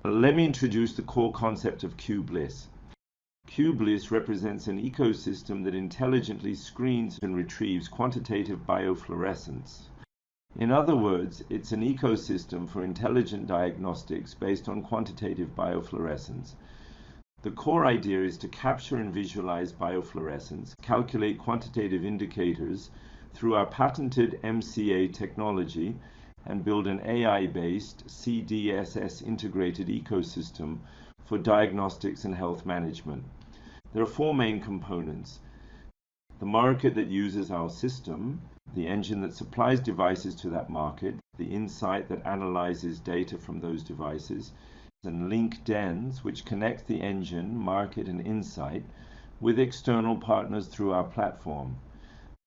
Let me introduce the core concept of QBLISS. QBLISS represents an ecosystem that intelligently screens and retrieves quantitative biofluorescence. In other words, it's an ecosystem for intelligent diagnostics based on quantitative biofluorescence. The core idea is to capture and visualize biofluorescence, calculate quantitative indicators through our patented MCA technology, and build an AI-based CDSS integrated ecosystem for diagnostics and health management. There are four main components: the market that uses our system, the engine that supplies devices to that market, the insight that analyzes data from those devices, and link DENS, which connects the engine, market, and insight with external partners through our platform.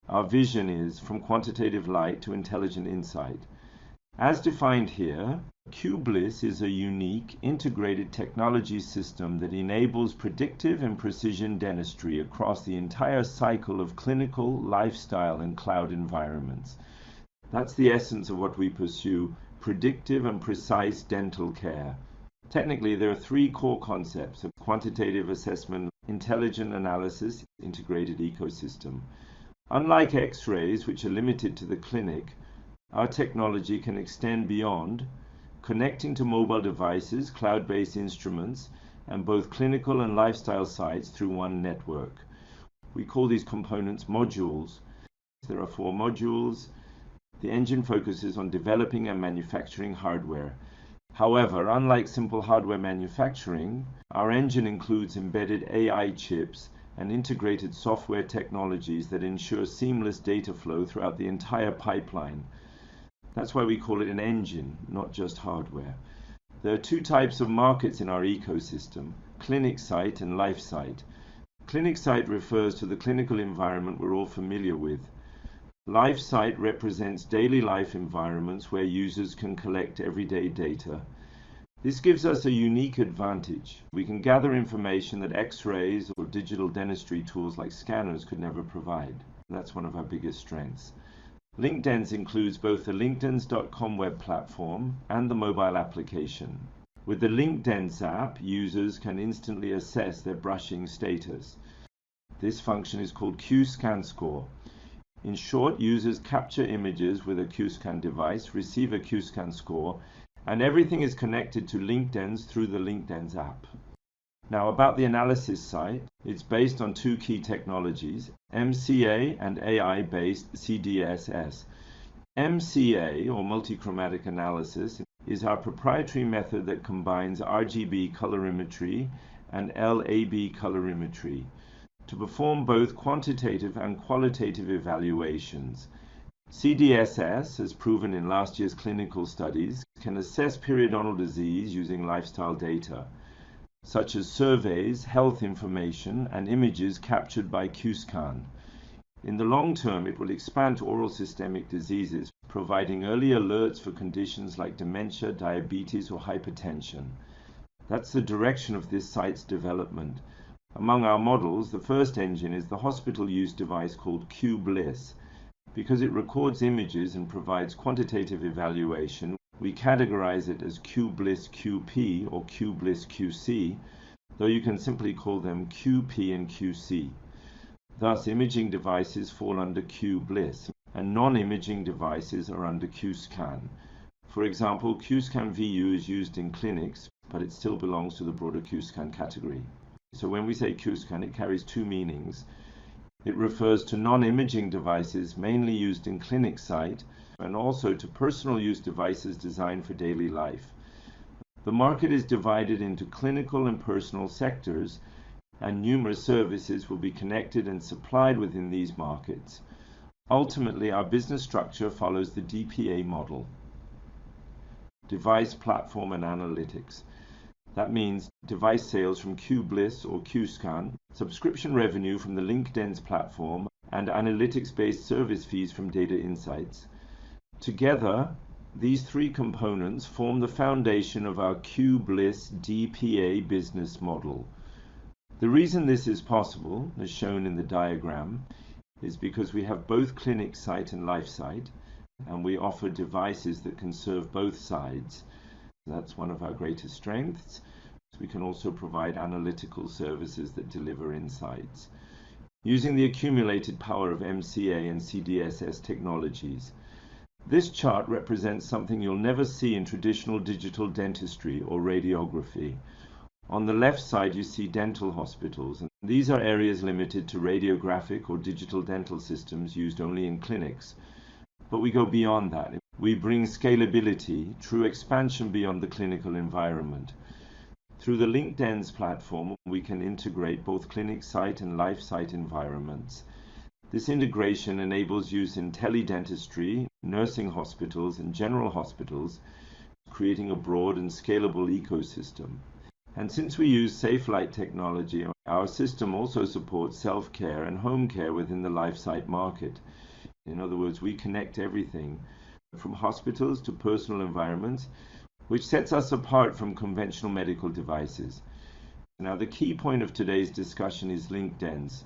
Our vision is from quantitative light to intelligent insight. As defined here, QBLISS is a unique, integrated technology system that enables predictive and precision dentistry across the entire cycle of clinical, lifestyle, and cloud environments. That's the essence of what we pursue: predictive and precise dental care. Technically, there are three core concepts of quantitative assessment, intelligent analysis, integrated ecosystem. Unlike X-rays, which are limited to the clinic, our technology can extend beyond, connecting to mobile devices, cloud-based instruments, and both clinical and lifestyle sites through one network. We call these components modules. There are four modules. The engine focuses on developing and manufacturing hardware. However, unlike simple hardware manufacturing, our engine includes embedded AI chips and integrated software technologies that ensure seamless data flow throughout the entire pipeline. That's why we call it an engine, not just hardware. There are two types of markets in our ecosystem: clinic site and life site. Clinic site refers to the clinical environment we're all familiar with. Life site represents daily life environments where users can collect everyday data. This gives us a unique advantage. We can gather information that X-rays or digital dentistry tools like scanners could never provide. That's one of our biggest strengths. LinkDens includes both the linkdens.com web platform and the mobile application. With the LinkDens app, users can instantly assess their brushing status. This function is called QScan Score. In short, users capture images with a QScan device, receive a QScan score, and everything is connected to LinkDens through the LinkDens app. Now, about the analysis site, it's based on two key technologies: MCA and AI-based CDSS. MCA, or multichromatic analysis, is our proprietary method that combines RGB colorimetry and LAB colorimetry to perform both quantitative and qualitative evaluations. CDSS, as proven in last year's clinical studies, can assess periodontal disease using lifestyle data, such as surveys, health information, and images captured by QScan. In the long term, it will expand to oral systemic diseases, providing early alerts for conditions like dementia, diabetes, or hypertension. That's the direction of this site's development. Among our models, the first engine is the hospital-use device called QBLISS. Because it records images and provides quantitative evaluation, we categorize it as QBLISS QP or QBLISS QC, though you can simply call them QP and QC. Thus, imaging devices fall under QBLISS, and non-imaging devices are under QScan. For example, QScan VU is used in clinics, but it still belongs to the broader QScan category. So when we say QScan, it carries two meanings. It refers to non-imaging devices mainly used in clinic site, and also to personal use devices designed for daily life. The market is divided into clinical and personal sectors, and numerous services will be connected and supplied within these markets. Ultimately, our business structure follows the DPA model: device, platform, and analytics. That means device sales from QBLISS or QScan, subscription revenue from the LinkDens platform, and analytics-based service fees from data insights. Together, these three components form the foundation of our QBLISS DPA business model. The reason this is possible, as shown in the diagram, is because we have both clinic site and life site, and we offer devices that can serve both sides. That's one of our greatest strengths. We can also provide analytical services that deliver insights. Using the accumulated power of MCA and CDSS technologies. This chart represents something you'll never see in traditional digital dentistry or radiography. On the left side you see dental hospitals, and these are areas limited to radiographic or digital dental systems used only in clinics. But we go beyond that. We bring scalability, true expansion beyond the clinical environment. Through the LINK DENS platform, we can integrate both clinic site and life site environments. This integration enables use in teledentistry, nursing hospitals, and general hospitals, creating a broad and scalable ecosystem. And since we use safe light technology, our system also supports self-care and home care within the life site market. In other words, we connect everything from hospitals to personal environments, which sets us apart from conventional medical devices. Now, the key point of today's discussion is LINK DENS.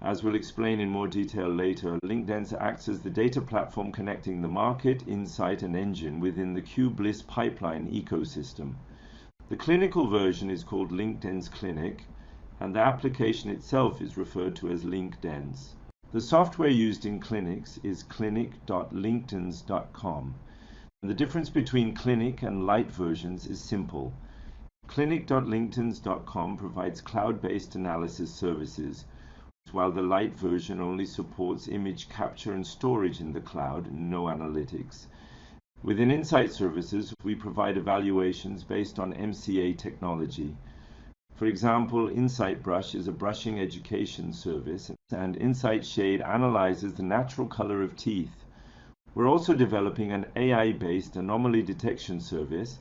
As we'll explain in more detail later, LINK DENS acts as the data platform connecting the market, insight, and engine within the QBLISS pipeline ecosystem. The clinical version is called LINK DENS Clinic, and the application itself is referred to as LINK DENS. The software used in clinics is clinic.linkdens.com. The difference between Clinic and Lite versions is simple. Clinic.linkdens.com provides cloud-based analysis services, while the Lite version only supports image capture and storage in the cloud, no analytics. Within Insight Services, we provide evaluations based on MCA technology. For example, Insight Brush is a brushing education service, and Insight Shade analyzes the natural color of teeth. We're also developing an AI-based anomaly detection service,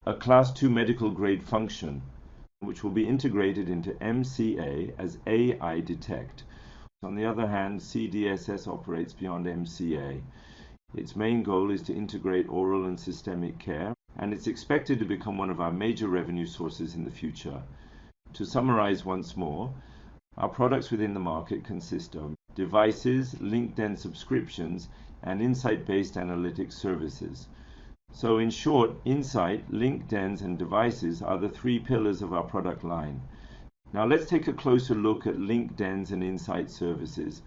a Class 2 medical grade function, which will be integrated into MCA as AI Detect. On the other hand, CDSS operates beyond MCA. Its main goal is to integrate oral and systemic care, and it's expected to become one of our major revenue sources in the future. To summarize once more, our products within the market consist of devices, LINK DENS subscriptions, and insight-based analytics services. So in short, Insight, LINK DENS, and devices are the three pillars of our product line. Now let's take a closer look at LINK DENS and Insight services.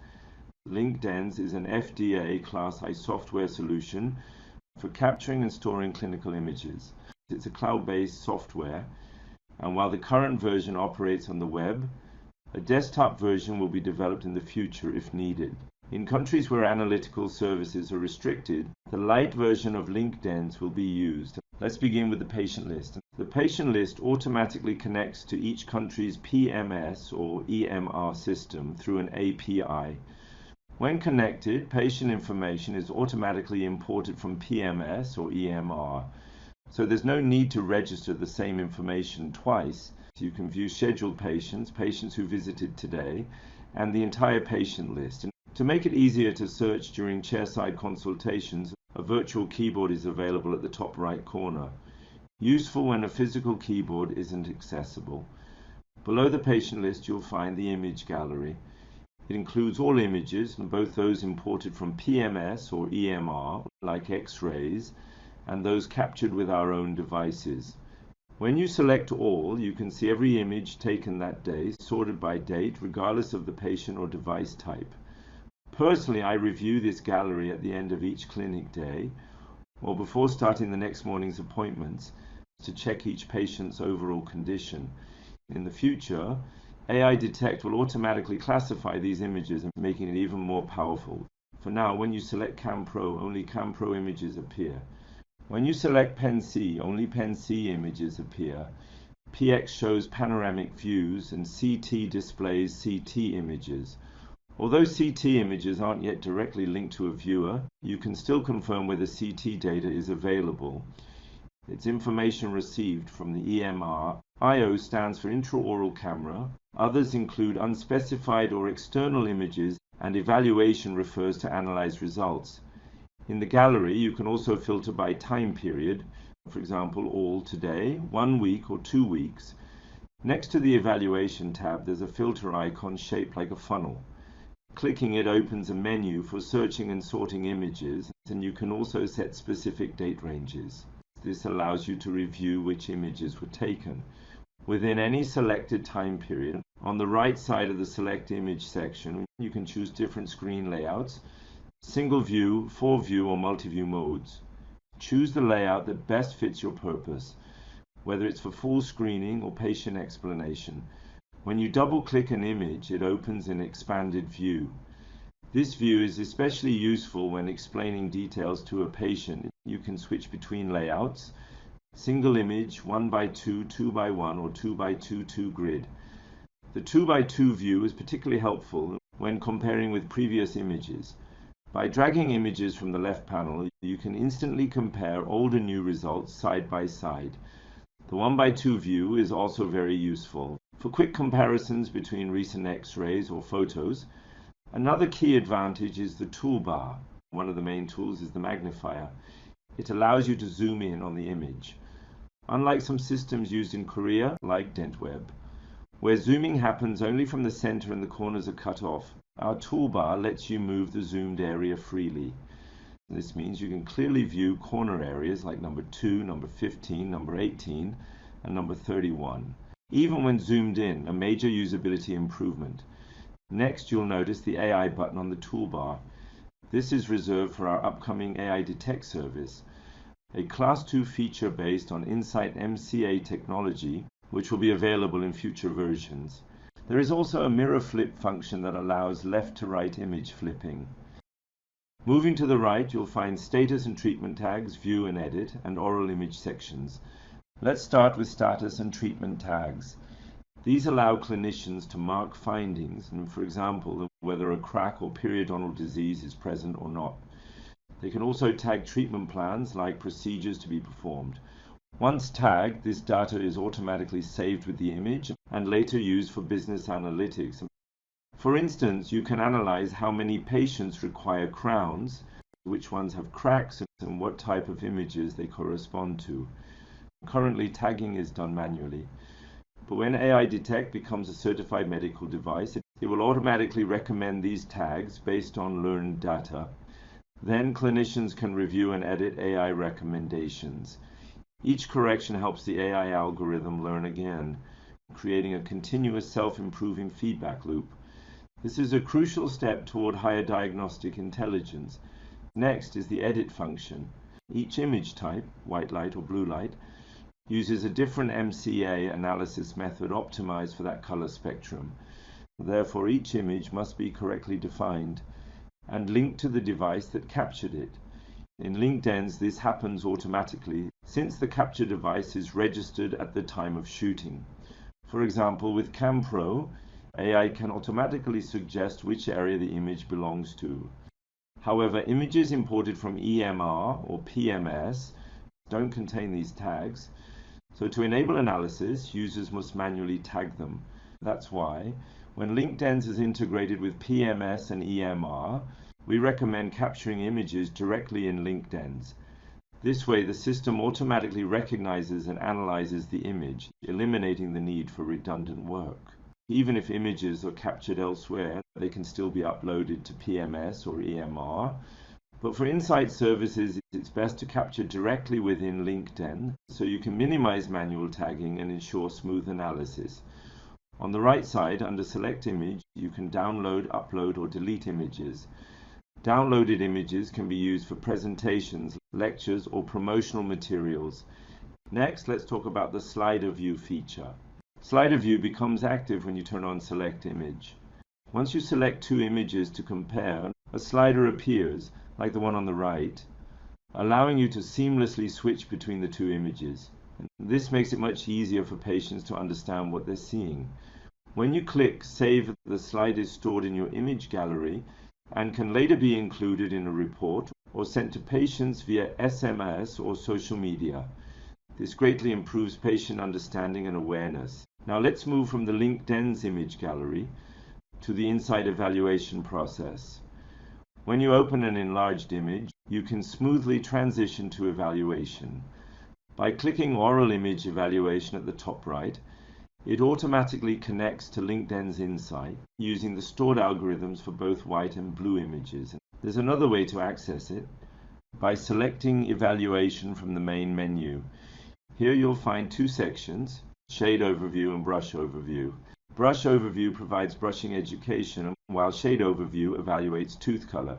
LINK DENS is an FDA Class I software solution for capturing and storing clinical images. It's a cloud-based software, and while the current version operates on the web, a desktop version will be developed in the future if needed. In countries where analytical services are restricted, the Lite version of LINK DENS will be used. Let's begin with the patient list. The patient list automatically connects to each country's PMS or EMR system through an API. When connected, patient information is automatically imported from PMS or EMR. So there's no need to register the same information twice. You can view scheduled patients, patients who visited today, and the entire patient list. And to make it easier to search during chairside consultations, a virtual keyboard is available at the top right corner. Useful when a physical keyboard isn't accessible. Below the patient list you'll find the image gallery. It includes all images, both those imported from PMS or EMR, like X-rays, and those captured with our own devices. When you select all, you can see every image taken that day, sorted by date, regardless of the patient or device type. Personally, I review this gallery at the end of each clinic day, or before starting the next morning's appointments, to check each patient's overall condition. In the future, AI Detect will automatically classify these images, making it even more powerful. For now, when you select Cam Pro, only Cam Pro images appear. When you select Pen C, only Pen C images appear. PX shows panoramic views, and CT displays CT images. Although CT images aren't yet directly linked to a viewer, you can still confirm whether CT data is available. It's information received from the EMR. IO stands for intraoral camera. Others include unspecified or external images, and evaluation refers to analyzed results. In the gallery, you can also filter by time period, for example, all today, 1 week, or 2 weeks. Next to the evaluation tab, there's a filter icon shaped like a funnel. Clicking it opens a menu for searching and sorting images, and you can also set specific date ranges. This allows you to review which images were taken within any selected time period. On the right side of the Select Image section, you can choose different screen layouts, single view, full view, or multi-view modes. Choose the layout that best fits your purpose, whether it's for full screening or patient explanation. When you double-click an image, it opens an expanded view. This view is especially useful when explaining details to a patient. You can switch between layouts, single image, 1x2, 2x1, or 2x2 grid. The 2x2 view is particularly helpful when comparing with previous images. By dragging images from the left panel, you can instantly compare old and new results side by side. The 1x2 view is also very useful for quick comparisons between recent X-rays or photos. Another key advantage is the toolbar. One of the main tools is the magnifier. It allows you to zoom in on the image. Unlike some systems used in Korea, like DentWeb, where zooming happens only from the center and the corners are cut off, our toolbar lets you move the zoomed area freely. This means you can clearly view corner areas like number 2, number 15, number 18, and number 31, even when zoomed in, a major usability improvement. Next, you'll notice the AI button on the toolbar. This is reserved for our upcoming AI Detect service, a Class 2 feature based on Insight MCA technology, which will be available in future versions. There is also a mirror flip function that allows left to right image flipping. Moving to the right, you'll find status and treatment tags, view and edit, and oral image sections. Let's start with status and treatment tags. These allow clinicians to mark findings, and for example, whether a crack or periodontal disease is present or not. They can also tag treatment plans like procedures to be performed. Once tagged, this data is automatically saved with the image and later used for business analytics. For instance, you can analyze how many patients require crowns, which ones have cracks, and what type of images they correspond to. Currently, tagging is done manually. But when AI Detect becomes a certified medical device, it will automatically recommend these tags based on learned data. Then clinicians can review and edit AI recommendations. Each correction helps the AI algorithm learn again, creating a continuous self-improving feedback loop. This is a crucial step toward higher diagnostic intelligence. Next is the edit function. Each image type, white light or blue light, uses a different MCA analysis method optimized for that color spectrum. Therefore, each image must be correctly defined and linked to the device that captured it. In DENS, this happens automatically since the capture device is registered at the time of shooting. For example, with CamPro, AI can automatically suggest which area the image belongs to. However, images imported from EMR or PMS don't contain these tags, so to enable analysis, users must manually tag them. That's why, when DENS is integrated with PMS and EMR, we recommend capturing images directly in DENS. This way, the system automatically recognizes and analyzes the image, eliminating the need for redundant work. Even if images are captured elsewhere, they can still be uploaded to PMS or EMR. But for Insight services, it's best to capture directly within DENS, so you can minimize manual tagging and ensure smooth analysis. On the right side, under Select Image, you can download, upload, or delete images. Downloaded images can be used for presentations, lectures, or promotional materials. Next, let's talk about the slider view feature. Slider view becomes active when you turn on Select Image. Once you select two images to compare, a slider appears, like the one on the right, allowing you to seamlessly switch between the two images. This makes it much easier for patients to understand what they're seeing. When you click Save, the slide is stored in your image gallery and can later be included in a report or sent to patients via SMS or social media. This greatly improves patient understanding and awareness. Now let's move from the DENS image gallery to the Insight evaluation process. When you open an enlarged image, you can smoothly transition to evaluation. By clicking Oral Image Evaluation at the top right, it automatically connects to DENS Insight using the stored algorithms for both white and blue images. There's another way to access it. by selecting Evaluation from the main menu. Here you'll find two sections, Shade Overview and Brush Overview. Brush Overview provides brushing education, while Shade Overview evaluates tooth color.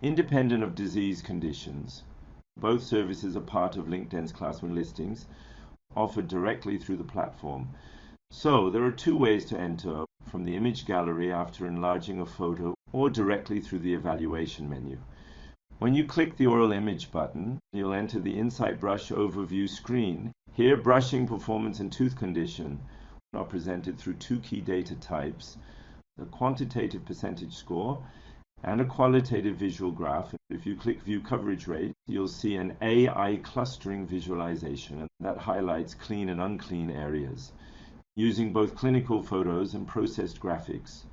Independent of disease conditions, both services are part of LINK DENS Class 1 listings, offered directly through the platform. So there are two ways to enter, from the image gallery after enlarging a photo or directly through the evaluation menu. When you click the oral image button, you'll enter the Insight Brush Overview screen. Here, brushing, performance, and tooth condition are presented through two key data types, a quantitative percentage score and a qualitative visual graph. If you click View Coverage Rate, you'll see an AI clustering visualization that highlights clean and unclean areas, using both clinical photos and processed graphics.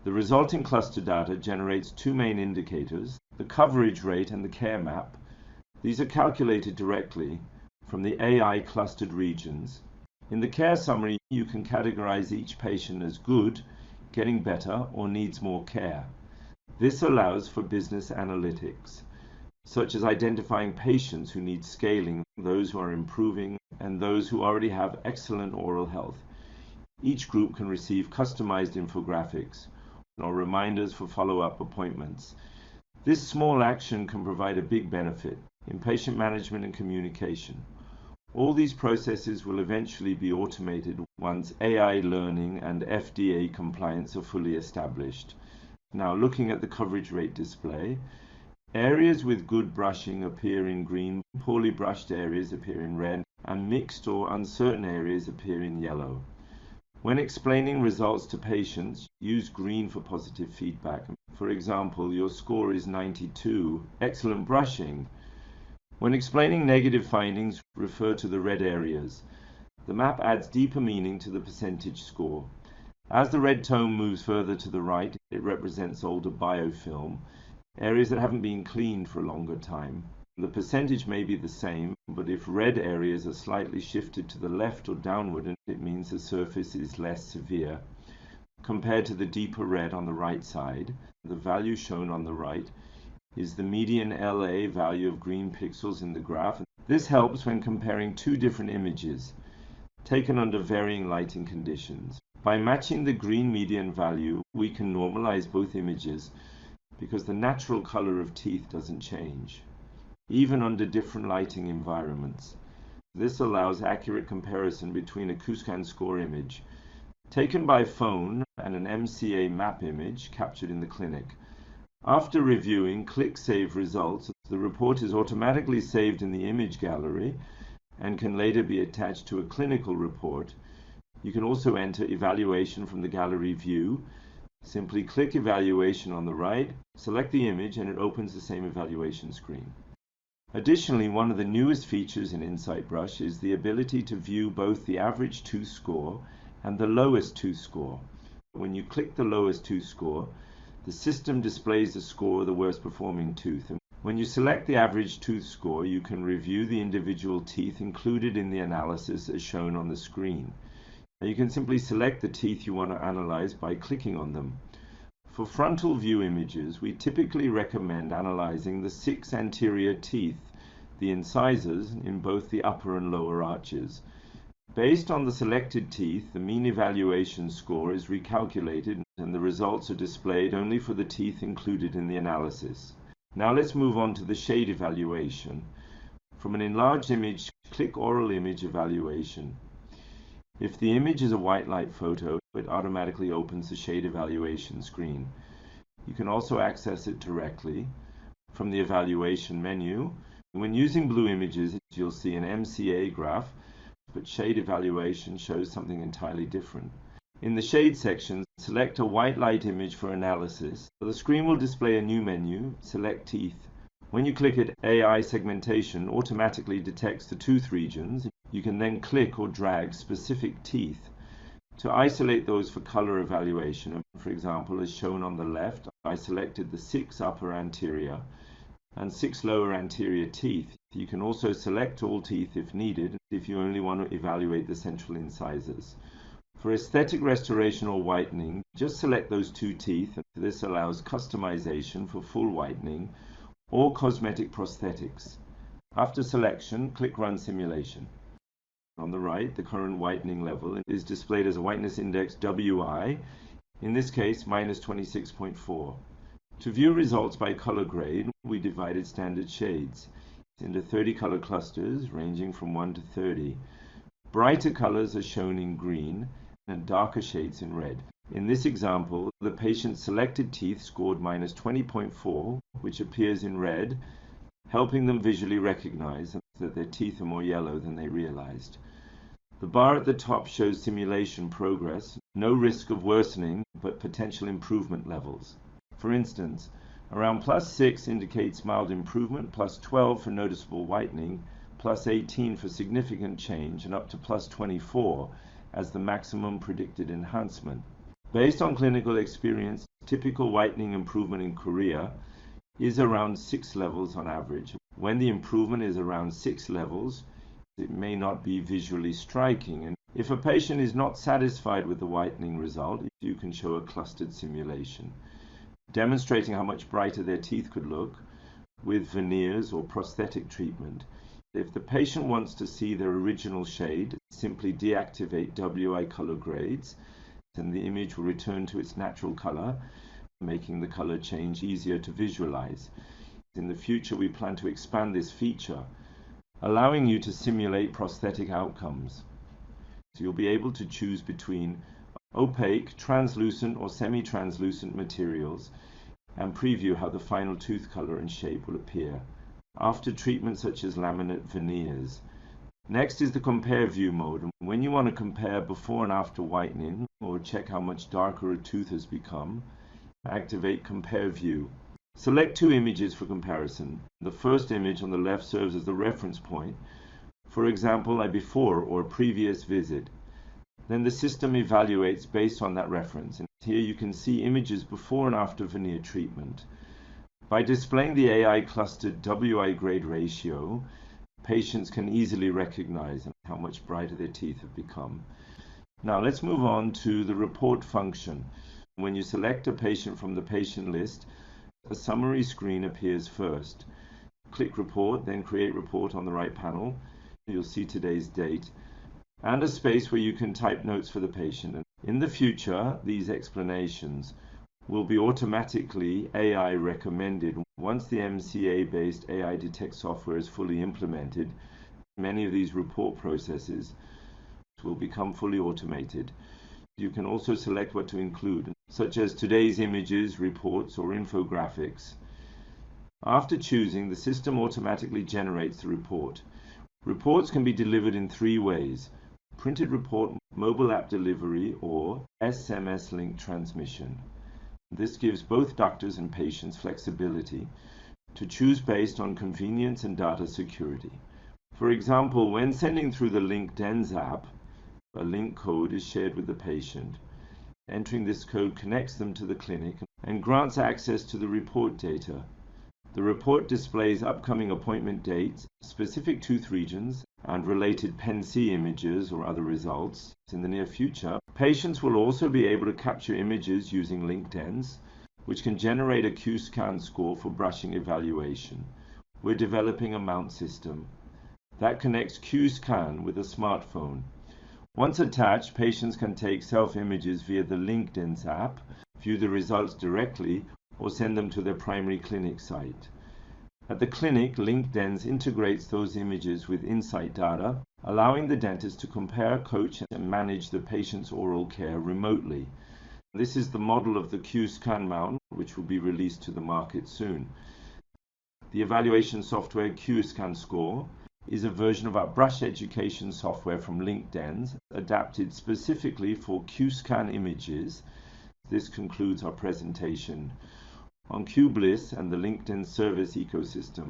The resulting cluster data generates two main indicators, the coverage rate and the care map. These are calculated directly from the AI clustered regions. In the care summary, you can categorize each patient as good, getting better, or needs more care. This allows for business analytics, such as identifying patients who need scaling, those who are improving, and those who already have excellent oral health. Each group can receive customized infographics or reminders for follow-up appointments. This small action can provide a big benefit in patient management and communication. All these processes will eventually be automated once AI learning and FDA compliance are fully established. Now, looking at the coverage rate display, areas with good brushing appear in green, poorly brushed areas appear in red, and mixed or uncertain areas appear in yellow. When explaining results to patients, use green for positive feedback. For example, your score is 92, excellent brushing. When explaining negative findings, refer to the red areas. The map adds deeper meaning to the percentage score. As the red tone moves further to the right, it represents older biofilm, areas that haven't been cleaned for a longer time. The percentage may be the same, but if red areas are slightly shifted to the left or downward, it means the surface is less severe. Compared to the deeper red on the right side, the value shown on the right is the median LA value of green pixels in the graph. This helps when comparing two different images, taken under varying lighting conditions. By matching the green median value, we can normalize both images because the natural color of teeth doesn't change, even under different lighting environments. This allows accurate comparison between a QScan score image taken by phone and an MCA map image captured in the clinic. After reviewing, click Save Results. The report is automatically saved in the image gallery and can later be attached to a clinical report. You can also enter evaluation from the gallery view. Simply click Evaluation on the right, select the image, and it opens the same evaluation screen. Additionally, one of the newest features in Insight Brush is the ability to view both the average tooth score and the lowest tooth score. When you click the lowest tooth score, the system displays the score of the worst performing tooth. And when you select the average tooth score, you can review the individual teeth included in the analysis as shown on the screen. You can simply select the teeth you want to analyze by clicking on them. For frontal view images, we typically recommend analyzing the 6 anterior teeth, the incisors, in both the upper and lower arches. Based on the selected teeth, the mean evaluation score is recalculated and the results are displayed only for the teeth included in the analysis. Now let's move on to the shade evaluation. From an enlarged image, click Oral Image Evaluation. If the image is a white light photo, it automatically opens the shade evaluation screen. You can also access it directly from the evaluation menu. When using blue images, you'll see an MCA graph, but shade evaluation shows something entirely different. In the shade section, select a white light image for analysis. The screen will display a new menu, Select Teeth. When you click it, AI segmentation automatically detects the tooth regions. You can then click or drag specific teeth to isolate those for color evaluation. For example, as shown on the left, I selected the 6 upper anterior and 6 lower anterior teeth. You can also select all teeth if needed, if you only want to evaluate the central incisors. For aesthetic restoration or whitening, just select those 2 teeth. This allows customization for full whitening or cosmetic prosthetics. After selection, click Run Simulation. On the right, the current whitening level is displayed as a whiteness index WI, in this case -26.4. To view results by color grade, we divided standard shades into 30 color clusters ranging from 1 to 30. Brighter colors are shown in green and darker shades in red. In this example, the patient's selected teeth scored -20.4, which appears in red, helping them visually recognize that their teeth are more yellow than they realized. The bar at the top shows simulation progress, no risk of worsening, but potential improvement levels. For instance, around +6 indicates mild improvement, +12 for noticeable whitening, +18 for significant change, and up to +24 as the maximum predicted enhancement. Based on clinical experience, typical whitening improvement in Korea is around 6 levels on average. When the improvement is around 6 levels, it may not be visually striking, and if a patient is not satisfied with the whitening result, you can show a clustered simulation, demonstrating how much brighter their teeth could look with veneers or prosthetic treatment. If the patient wants to see their original shade, simply deactivate WI color grades, and the image will return to its natural color, making the color change easier to visualize. In the future, we plan to expand this feature, allowing you to simulate prosthetic outcomes. So you'll be able to choose between opaque, translucent, or semi-translucent materials and preview how the final tooth color and shape will appear after treatment such as laminate veneers. Next is the compare view mode. When you want to compare before and after whitening or check how much darker a tooth has become, activate compare view. Select 2 images for comparison. The first image on the left serves as the reference point, for example, a before or previous visit. Then the system evaluates based on that reference. And here you can see images before and after veneer treatment. By displaying the AI clustered WI grade ratio, patients can easily recognize how much brighter their teeth have become. Now let's move on to the report function. When you select a patient from the patient list, a summary screen appears first. Click Report, then Create Report on the right panel. You'll see today's date and a space where you can type notes for the patient. In the future, these explanations will be automatically AI recommended. Once the MCA-based AI Detect software is fully implemented, many of these report processes will become fully automated. You can also select what to include, such as today's images, reports, or infographics. After choosing, the system automatically generates the report. Reports can be delivered in 3 ways: printed report, mobile app delivery, or SMS link transmission. This gives both doctors and patients flexibility to choose based on convenience and data security. For example, when sending through the Link DENS app, a link code is shared with the patient. Entering this code connects them to the clinic and grants access to the report data. The report displays upcoming appointment dates, specific tooth regions, and related Pen-C images or other results. In the near future, patients will also be able to capture images using Link DENS, which can generate a Q-scan score for brushing evaluation. We're developing a mount system that connects Q-scan with a smartphone. Once attached, patients can take self-images via the Link DENS app, view the results directly, or send them to their primary clinic site. At the clinic, Link DENS integrates those images with Insight data, allowing the dentist to compare, coach, and manage the patient's oral care remotely. This is the model of the Q-scan mount, which will be released to the market soon. The evaluation software Q-scan Score is a version of our brush education software from Link DENS, adapted specifically for Q-scan images. This concludes our presentation on QBLISS and the Link DENS service ecosystem.